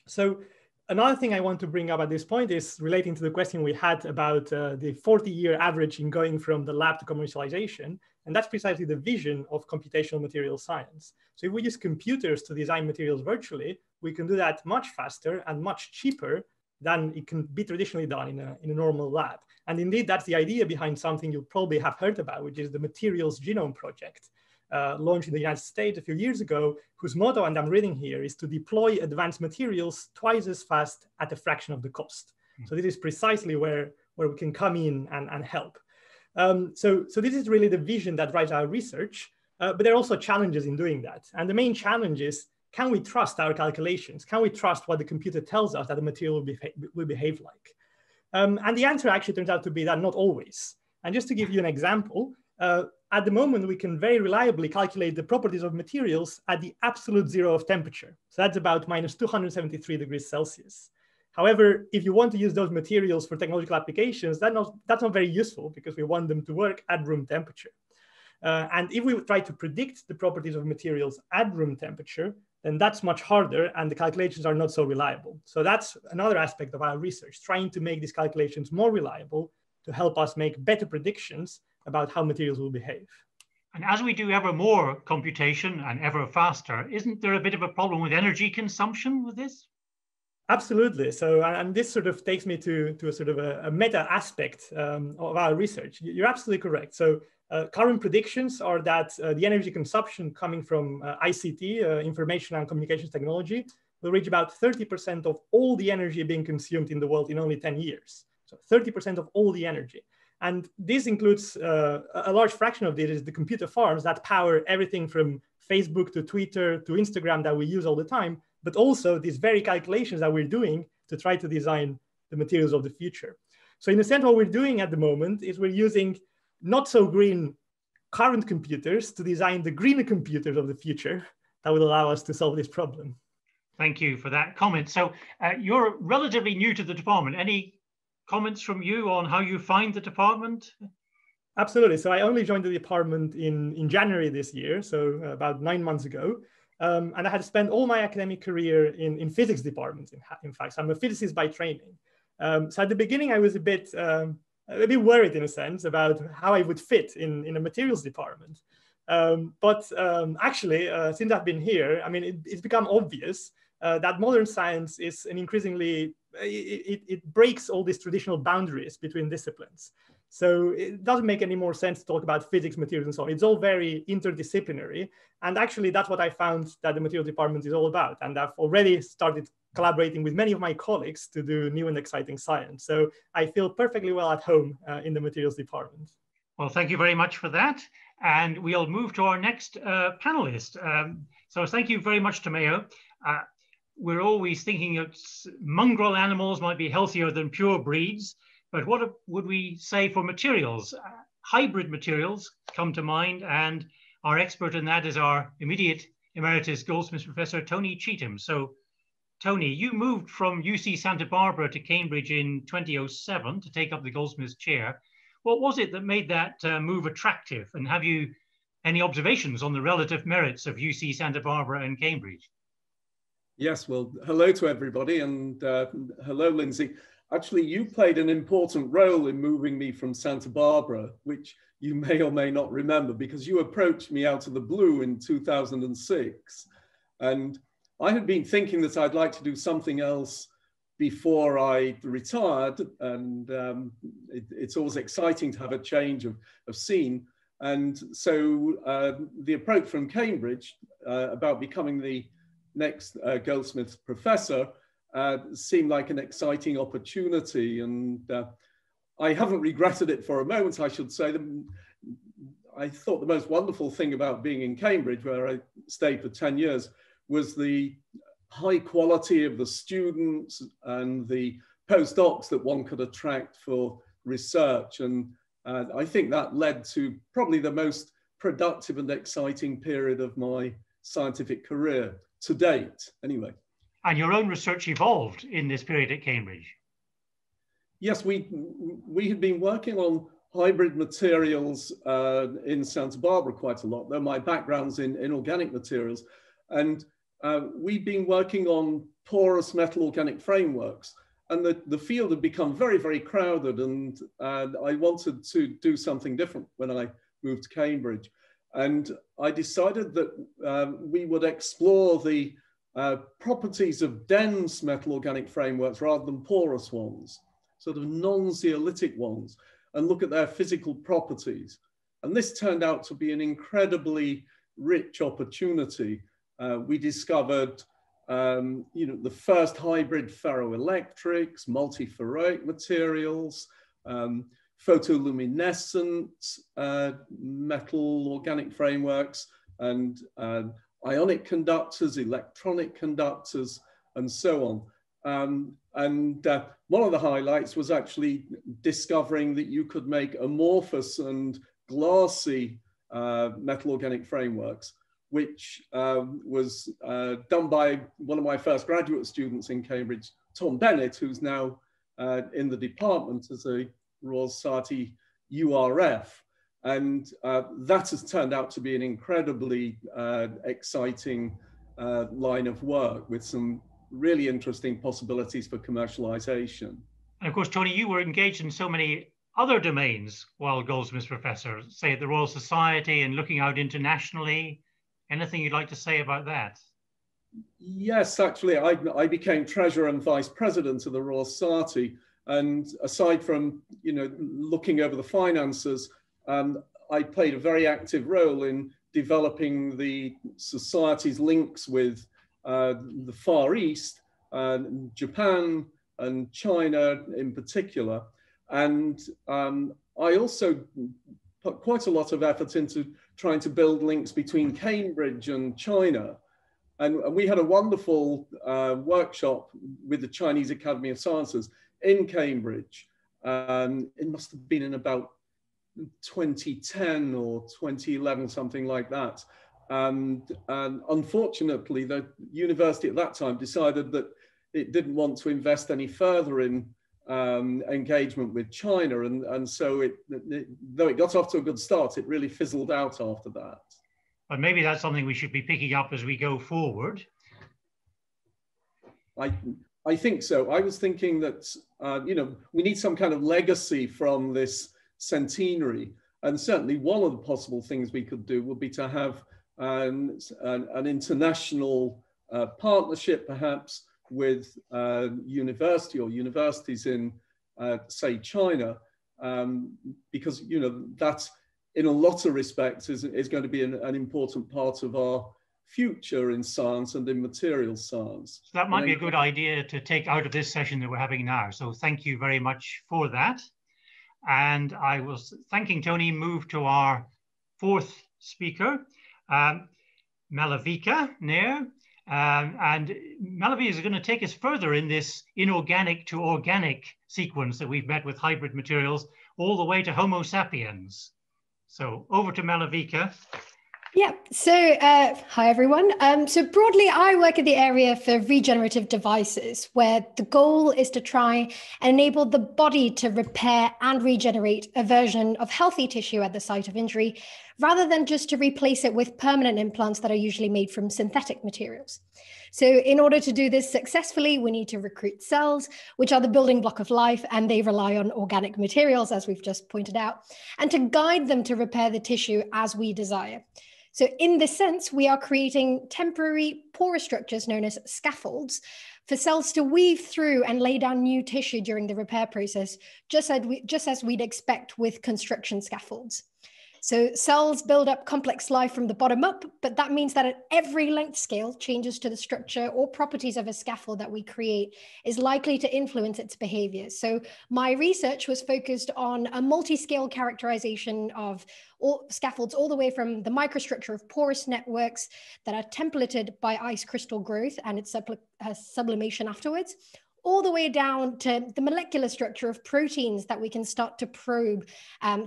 So another thing I want to bring up at this point is relating to the question we had about the 40-year average in going from the lab to commercialization. And that's precisely the vision of computational material science. So if we use computers to design materials virtually, we can do that much faster and much cheaper than it can be traditionally done in a normal lab. And indeed, that's the idea behind something you probably have heard about, which is the Materials Genome Project, launched in the United States a few years ago, whose motto, and I'm reading here, is to deploy advanced materials twice as fast at a fraction of the cost. So this is precisely where we can come in and help. So this is really the vision that drives our research, but there are also challenges in doing that. And the main challenge is, can we trust our calculations? Can we trust what the computer tells us that the material will behave like? And the answer actually turns out to be that not always. And just to give you an example, at the moment, we can very reliably calculate the properties of materials at the absolute zero of temperature. So that's about minus 273 degrees Celsius. However, if you want to use those materials for technological applications, that's not very useful because we want them to work at room temperature. And if we try to predict the properties of materials at room temperature, then that's much harder and the calculations are not so reliable. So that's another aspect of our research, trying to make these calculations more reliable to help us make better predictions about how materials will behave. And as we do ever more computation and ever faster, isn't there a bit of a problem with energy consumption with this? Absolutely. So, and this sort of takes me to a sort of a meta aspect of our research. You're absolutely correct. So current predictions are that the energy consumption coming from ICT, information and communications technology, will reach about 30% of all the energy being consumed in the world in only 10 years. So 30% of all the energy. And this includes a large fraction of this is the computer farms that power everything from Facebook to Twitter to Instagram that we use all the time, but also these very calculations that we're doing to try to design the materials of the future. So in a sense, what we're doing at the moment is we're using not so green current computers to design the greener computers of the future that will allow us to solve this problem. Thank you for that comment. So you're relatively new to the department. Any comments from you on how you find the department? Absolutely. So I only joined the department in January this year, so about 9 months ago. And I had spent all my academic career in physics departments, in fact. So I'm a physicist by training. So at the beginning, I was a bit worried in a sense about how I would fit in a materials department. But actually, since I've been here, I mean, it's become obvious that modern science is an increasingly, it breaks all these traditional boundaries between disciplines. So it doesn't make any more sense to talk about physics, materials, and so on. It's all very interdisciplinary. And actually, that's what I found that the materials department is all about. And I've already started collaborating with many of my colleagues to do new and exciting science. So I feel perfectly well at home in the materials department. Well, thank you very much for that. And we'll move to our next panelist. So thank you very much, Tomeo. We're always thinking that mongrel animals might be healthier than pure breeds. But what would we say for materials? Hybrid materials come to mind, and our expert in that is our immediate emeritus Goldsmiths professor, Tony Cheetham. So, Tony, you moved from UC Santa Barbara to Cambridge in 2007 to take up the Goldsmiths chair. What was it that made that move attractive? And have you any observations on the relative merits of UC Santa Barbara and Cambridge? Yes, well, hello to everybody, and hello, Lindsay. Actually, you played an important role in moving me from Santa Barbara, which you may or may not remember, because you approached me out of the blue in 2006. And I had been thinking that I'd like to do something else before I retired. And it's always exciting to have a change of scene. And so the approach from Cambridge about becoming the next Goldsmiths professor seemed like an exciting opportunity, and I haven't regretted it for a moment, I should say. I thought the most wonderful thing about being in Cambridge, where I stayed for 10 years, was the high quality of the students and the postdocs that one could attract for research. And I think that led to probably the most productive and exciting period of my scientific career to date, anyway. And your own research evolved in this period at Cambridge. Yes, we had been working on hybrid materials in Santa Barbara quite a lot, though my background's in inorganic materials. And we'd been working on porous metal organic frameworks. And the field had become very, very crowded. And I wanted to do something different when I moved to Cambridge. And I decided that we would explore the properties of dense metal organic frameworks rather than porous ones, sort of non-zeolitic ones, and look at their physical properties. And this turned out to be an incredibly rich opportunity. We discovered the first hybrid ferroelectrics, multi-ferroic materials, photoluminescent metal organic frameworks, and ionic conductors, electronic conductors, and so on. One of the highlights was actually discovering that you could make amorphous and glassy metal organic frameworks, which was done by one of my first graduate students in Cambridge, Tom Bennett, who's now in the department as a Royal Society URF. And that has turned out to be an incredibly exciting line of work with some really interesting possibilities for commercialization. And of course, Tony, you were engaged in so many other domains while Goldsmiths professor, say at the Royal Society and looking out internationally. Anything you'd like to say about that? Yes, actually, I became treasurer and vice president of the Royal Society. And aside from, looking over the finances, I played a very active role in developing the Society's links with the Far East, Japan and China in particular. And I also put quite a lot of effort into trying to build links between Cambridge and China. And we had a wonderful workshop with the Chinese Academy of Sciences in Cambridge. It must have been in about 2010 or 2011, something like that. And unfortunately, the university at that time decided that it didn't want to invest any further in engagement with China. And so though it got off to a good start, it really fizzled out after that. But maybe that's something we should be picking up as we go forward. I think so. I was thinking that, we need some kind of legacy from this centenary. And certainly one of the possible things we could do would be to have an international partnership, perhaps, with university or universities in, say, China, because, that in a lot of respects is going to be an important part of our future in science and in material science. So that might be a good idea to take out of this session that we're having now. So thank you very much for that. And I was thanking Tony, move to our fourth speaker, Malavika Nair. And Malavika is going to take us further in this inorganic to organic sequence that we've met with hybrid materials all the way to Homo sapiens. So over to Malavika. Yeah, so hi everyone. So broadly, I work in the area for regenerative devices, where the goal is to try and enable the body to repair and regenerate a version of healthy tissue at the site of injury, rather than just to replace it with permanent implants that are usually made from synthetic materials. So in order to do this successfully, we need to recruit cells, which are the building block of life, and they rely on organic materials, as we've just pointed out, and to guide them to repair the tissue as we desire. So in this sense, we are creating temporary porous structures known as scaffolds for cells to weave through and lay down new tissue during the repair process, just as we'd expect with construction scaffolds. So cells build up complex life from the bottom up, but that means that at every length scale, changes to the structure or properties of a scaffold that we create is likely to influence its behavior. So my research was focused on a multi-scale characterization of all scaffolds, all the way from the microstructure of porous networks that are templated by ice crystal growth and its sublimation afterwards, all the way down to the molecular structure of proteins that we can start to probe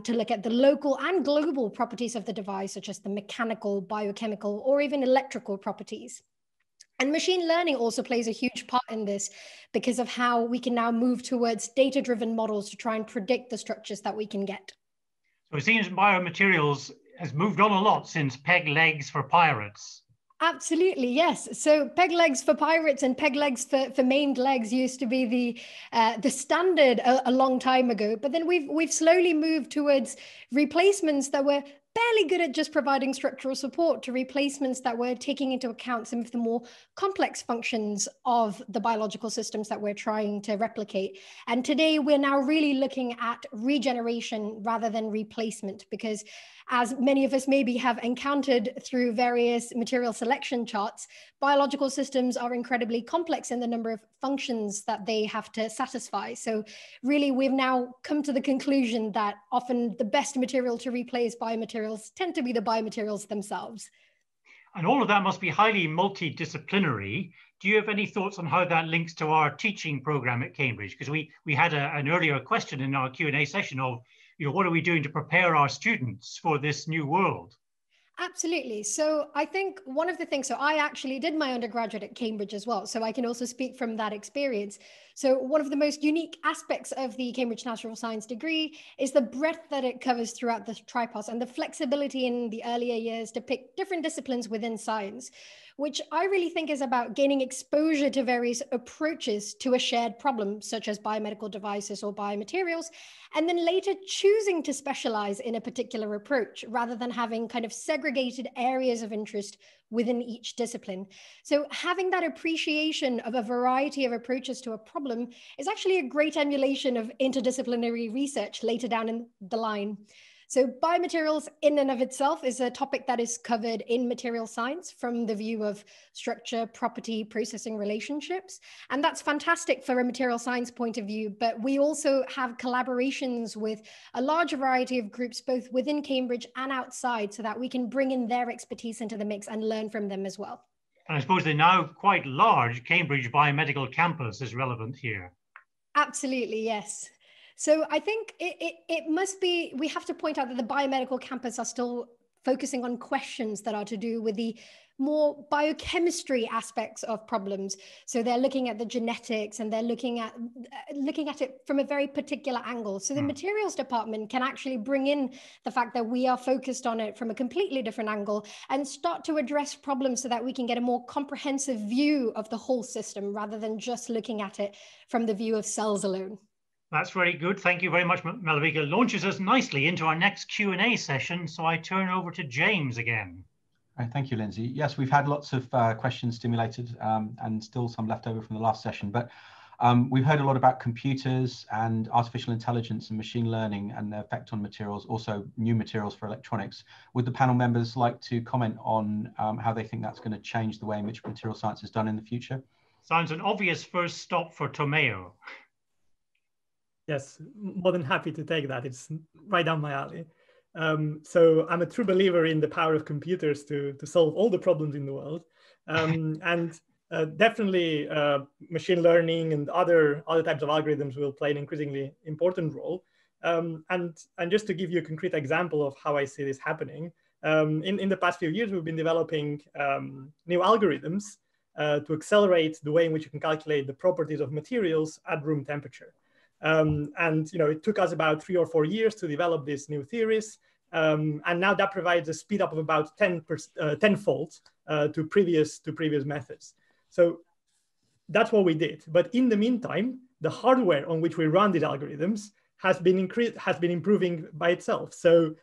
to look at the local and global properties of the device, such as the mechanical, biochemical, or even electrical properties. And machine learning also plays a huge part in this because of how we can now move towards data-driven models to try and predict the structures that we can get. So it seems biomaterials has moved on a lot since peg legs for pirates. Absolutely, yes. So peg legs for pirates and peg legs for maimed legs used to be the standard a long time ago. But then we've slowly moved towards replacements that were barely good at just providing structural support to replacements that were taking into account some of the more complex functions of the biological systems that we're trying to replicate. And today we're now really looking at regeneration rather than replacement, because as many of us maybe have encountered through various material selection charts, biological systems are incredibly complex in the number of functions that they have to satisfy. So really, we've now come to the conclusion that often the best material to replace biomaterials tend to be the biomaterials themselves. And all of that must be highly multidisciplinary. Do you have any thoughts on how that links to our teaching program at Cambridge? Because we had an earlier question in our Q&A session of, what are we doing to prepare our students for this new world? Absolutely. So I think one of the things, so I actually did my undergraduate at Cambridge as well, so I can also speak from that experience. So one of the most unique aspects of the Cambridge Natural Science degree is the breadth that it covers throughout the tripos and the flexibility in the earlier years to pick different disciplines within science, which I really think is about gaining exposure to various approaches to a shared problem, such as biomedical devices or biomaterials, and then later choosing to specialize in a particular approach rather than having kind of segregated areas of interest within each discipline. So having that appreciation of a variety of approaches to a problem is actually a great emulation of interdisciplinary research later down in the line. So biomaterials in and of itself is a topic that is covered in material science from the view of structure, property, processing relationships. And that's fantastic for a material science point of view, but we also have collaborations with a large variety of groups, both within Cambridge and outside, so that we can bring in their expertise into the mix and learn from them as well. And I suppose the now quite large Cambridge Biomedical Campus is relevant here. Absolutely, yes. So I think it must be, we have to point out that the biomedical campus are still focusing on questions that are to do with the more biochemistry aspects of problems. So they're looking at the genetics and they're looking at it from a very particular angle. So the materials department can actually bring in the fact that we are focused on it from a completely different angle and start to address problems so that we can get a more comprehensive view of the whole system rather than just looking at it from the view of cells alone. That's very good. Thank you very much, Malavika. Launches us nicely into our next Q&A session. So I turn over to James again. All right, thank you, Lindsay. Yes, we've had lots of questions stimulated and still some left over from the last session. But we've heard a lot about computers and artificial intelligence and machine learning and their effect on materials, also new materials for electronics. Would the panel members like to comment on how they think that's going to change the way in which material science is done in the future? Sounds an obvious first stop for Tomeo. Yes, more than happy to take that. It's right down my alley. So I'm a true believer in the power of computers to solve all the problems in the world. Definitely machine learning and other types of algorithms will play an increasingly important role. And just to give you a concrete example of how I see this happening, in the past few years, we've been developing new algorithms to accelerate the way in which you can calculate the properties of materials at room temperature. And it took us about 3 or 4 years to develop these new theories. And now that provides a speed up of about tenfold to previous methods. So that's what we did. But in the meantime, the hardware on which we run these algorithms has been improving by itself. So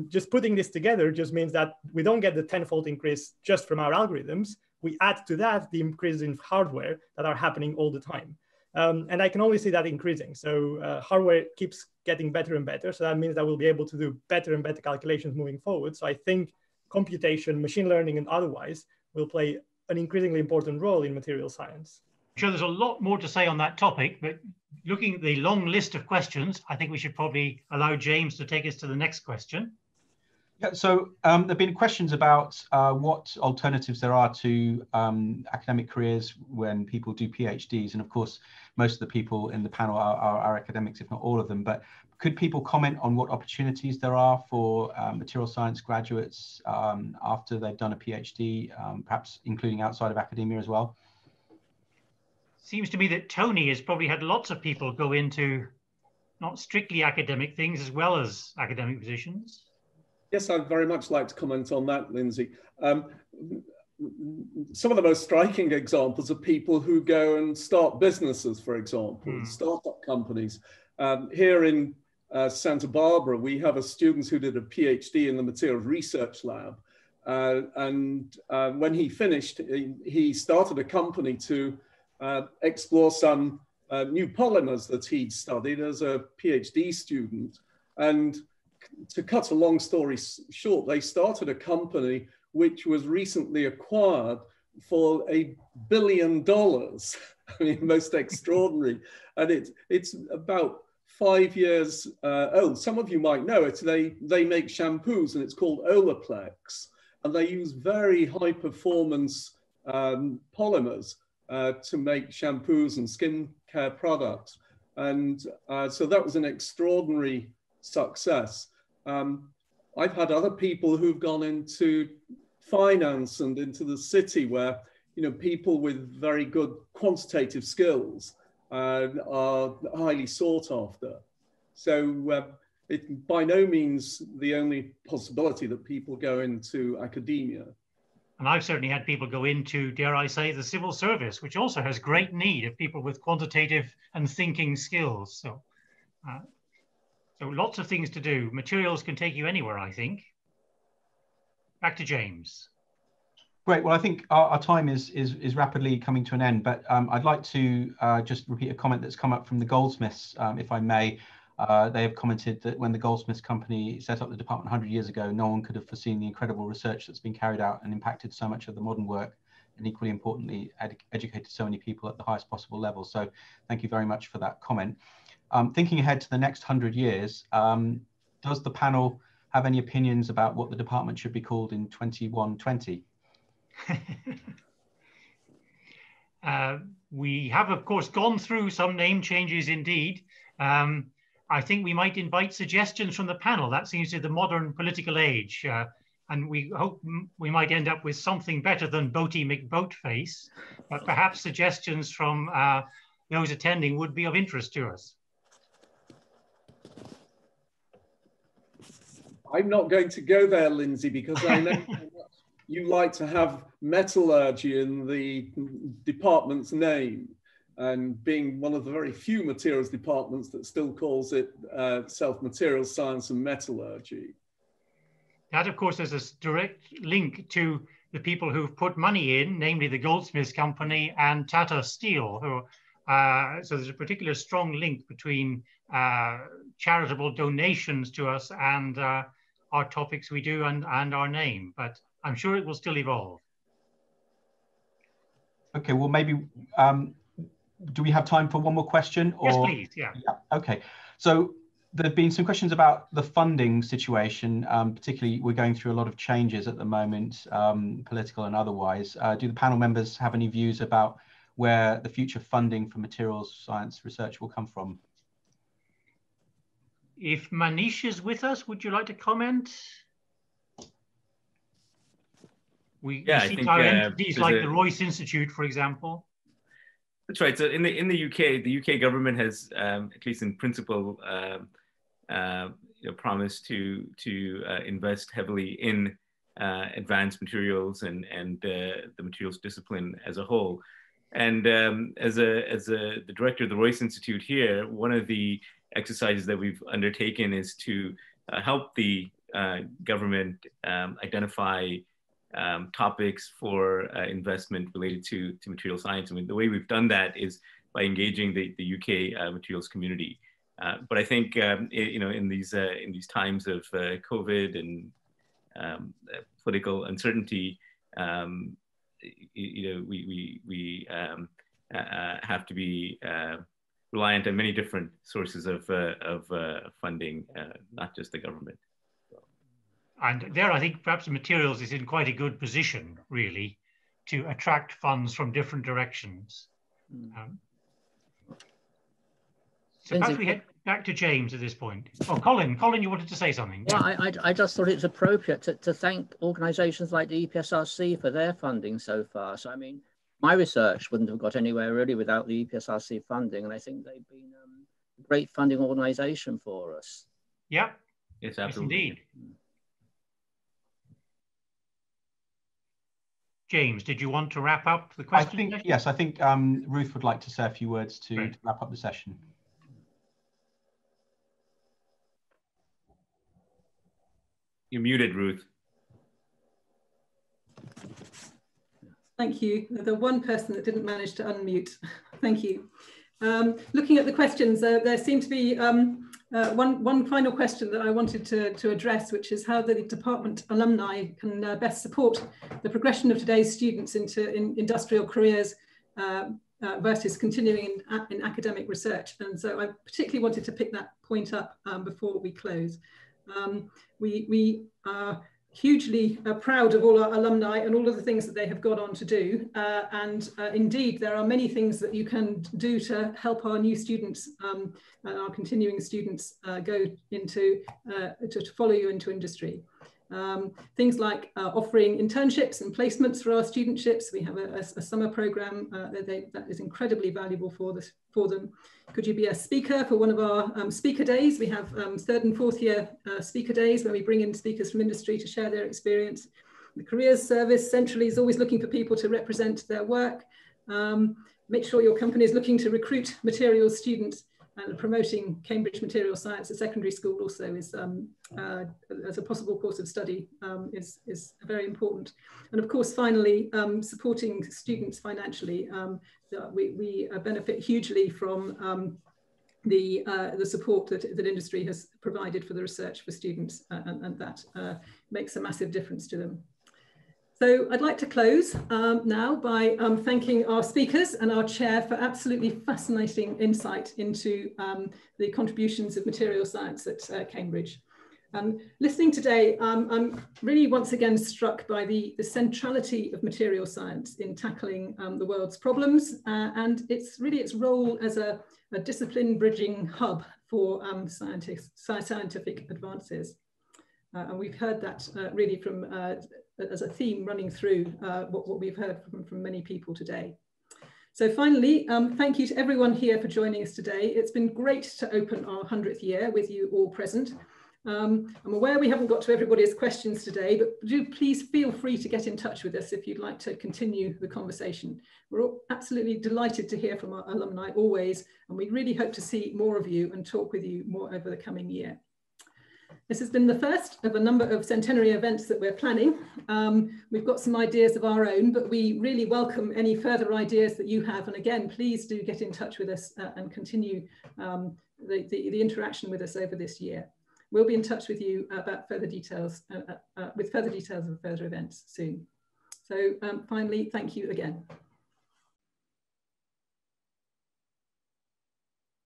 just putting this together just means that we don't get the tenfold increase just from our algorithms. We add to that the increase in hardware that are happening all the time. And I can only see that increasing. So hardware keeps getting better and better. So that means that we'll be able to do better and better calculations moving forward. So I think computation, machine learning, and otherwise will play an increasingly important role in material science. I'm sure there's a lot more to say on that topic, but looking at the long list of questions, I think we should probably allow James to take us to the next question. Yeah, so there have been questions about what alternatives there are to academic careers when people do PhDs. And of course, most of the people in the panel are academics, if not all of them. But could people comment on what opportunities there are for material science graduates after they've done a PhD, perhaps including outside of academia as well? Seems to me that Tony has probably had lots of people go into not strictly academic things as well as academic positions. Yes, I'd very much like to comment on that, Lindsay. Some of the most striking examples are people who go and start businesses, for example, startup companies. Here in Santa Barbara, we have a student who did a PhD in the Materials Research Lab. And when he finished, he started a company to explore some new polymers that he'd studied as a PhD student. And to cut a long story short, they started a company which was recently acquired for $1 billion. I mean, most extraordinary. And it's about 5 years old. Some of you might know it. They make shampoos, and it's called Olaplex. And they use very high performance polymers to make shampoos and skincare products. And so that was an extraordinary success. I've had other people who've gone into finance and into the city where, you know, people with very good quantitative skills are highly sought after. So it's by no means the only possibility that people go into academia. And I've certainly had people go into, dare I say, the civil service, which also has great need of people with quantitative and thinking skills. So lots of things to do. Materials can take you anywhere, I think. Back to James. Great. Well, I think our time is rapidly coming to an end, but I'd like to just repeat a comment that's come up from the Goldsmiths, if I may. They have commented that when the Goldsmiths Company set up the department 100 years ago, no one could have foreseen the incredible research that's been carried out and impacted so much of the modern work, and equally importantly, educated so many people at the highest possible level. So thank you very much for that comment. Thinking ahead to the next 100 years, does the panel have any opinions about what the department should be called in 2120? We have, of course, gone through some name changes indeed. I think we might invite suggestions from the panel. That seems to be the modern political age. And we hope we might end up with something better than Boaty McBoatface, but perhaps suggestions from those attending would be of interest to us. I'm not going to go there, Lindsay, because I know you like to have metallurgy in the department's name, and being one of the very few materials departments that still calls it self-materials science and metallurgy. That, of course, is a direct link to the people who've put money in, namely the Goldsmiths Company and Tata Steel. Who, so there's a particular strong link between charitable donations to us and our topics we do and our name, but I'm sure it will still evolve. Okay, well, maybe, do we have time for one more question? Or... Yes, please, yeah. Okay, so there have been some questions about the funding situation, particularly we're going through a lot of changes at the moment, political and otherwise. Do the panel members have any views about where the future funding for materials science research will come from? If Manish is with us, would you like to comment? We see our entities like the Royce Institute, for example. That's right. So in the UK government has, at least in principle, promised to invest heavily in advanced materials and the materials discipline as a whole. And as the director of the Royce Institute here, one of the exercises that we've undertaken is to help the government identify topics for investment related to material science. I mean, the way we've done that is by engaging the UK materials community. But I think in these times of COVID and political uncertainty, we have to be reliant on many different sources of funding, not just the government. And there, I think perhaps materials is in quite a good position, really, to attract funds from different directions. So perhaps we head back to James at this point. Oh, Colin, you wanted to say something. Well, I just thought it's appropriate to thank organisations like the EPSRC for their funding so far. So, I mean, my research wouldn't have got anywhere really without the EPSRC funding, and I think they've been a great funding organisation for us. Yeah, yes, absolutely. Yes, indeed. James, did you want to wrap up the question? Yes, I think Ruth would like to say a few words to wrap up the session. You're muted, Ruth. Thank you. The one person that didn't manage to unmute. Thank you. Looking at the questions, there seemed to be one final question that I wanted to address, which is how the department alumni can best support the progression of today's students into industrial careers versus continuing in academic research. And so I particularly wanted to pick that point up before we close. We are hugely proud of all our alumni and all of the things that they have got on to do. Indeed, there are many things that you can do to help our new students, our continuing students go into, to follow you into industry. Things like offering internships and placements for our studentships. We have a summer program that is incredibly valuable for them. Could you be a speaker for one of our speaker days? We have third and fourth year speaker days where we bring in speakers from industry to share their experience. The Careers Service centrally is always looking for people to represent their work. Make sure your company is looking to recruit materials students, and promoting Cambridge Materials Science at secondary school also is, as a possible course of study, is very important. And of course, finally, supporting students financially. We benefit hugely from the support that industry has provided for the research for students, and that makes a massive difference to them. So I'd like to close now by thanking our speakers and our chair for absolutely fascinating insight into the contributions of material science at Cambridge. Listening today, I'm really once again struck by the centrality of material science in tackling the world's problems and its role as a discipline bridging hub for scientific advances. And we've heard that really from as a theme running through what we've heard from many people today. So finally, thank you to everyone here for joining us today. It's been great to open our 100th year with you all present. I'm aware we haven't got to everybody's questions today, but do please feel free to get in touch with us if you'd like to continue the conversation. We're all absolutely delighted to hear from our alumni always, and we really hope to see more of you and talk with you more over the coming year. This has been the first of a number of centenary events that we're planning. We've got some ideas of our own, but we really welcome any further ideas that you have. And again, please do get in touch with us and continue the interaction with us over this year. We'll be in touch with you about further details, with further details of further events soon. So finally, thank you again.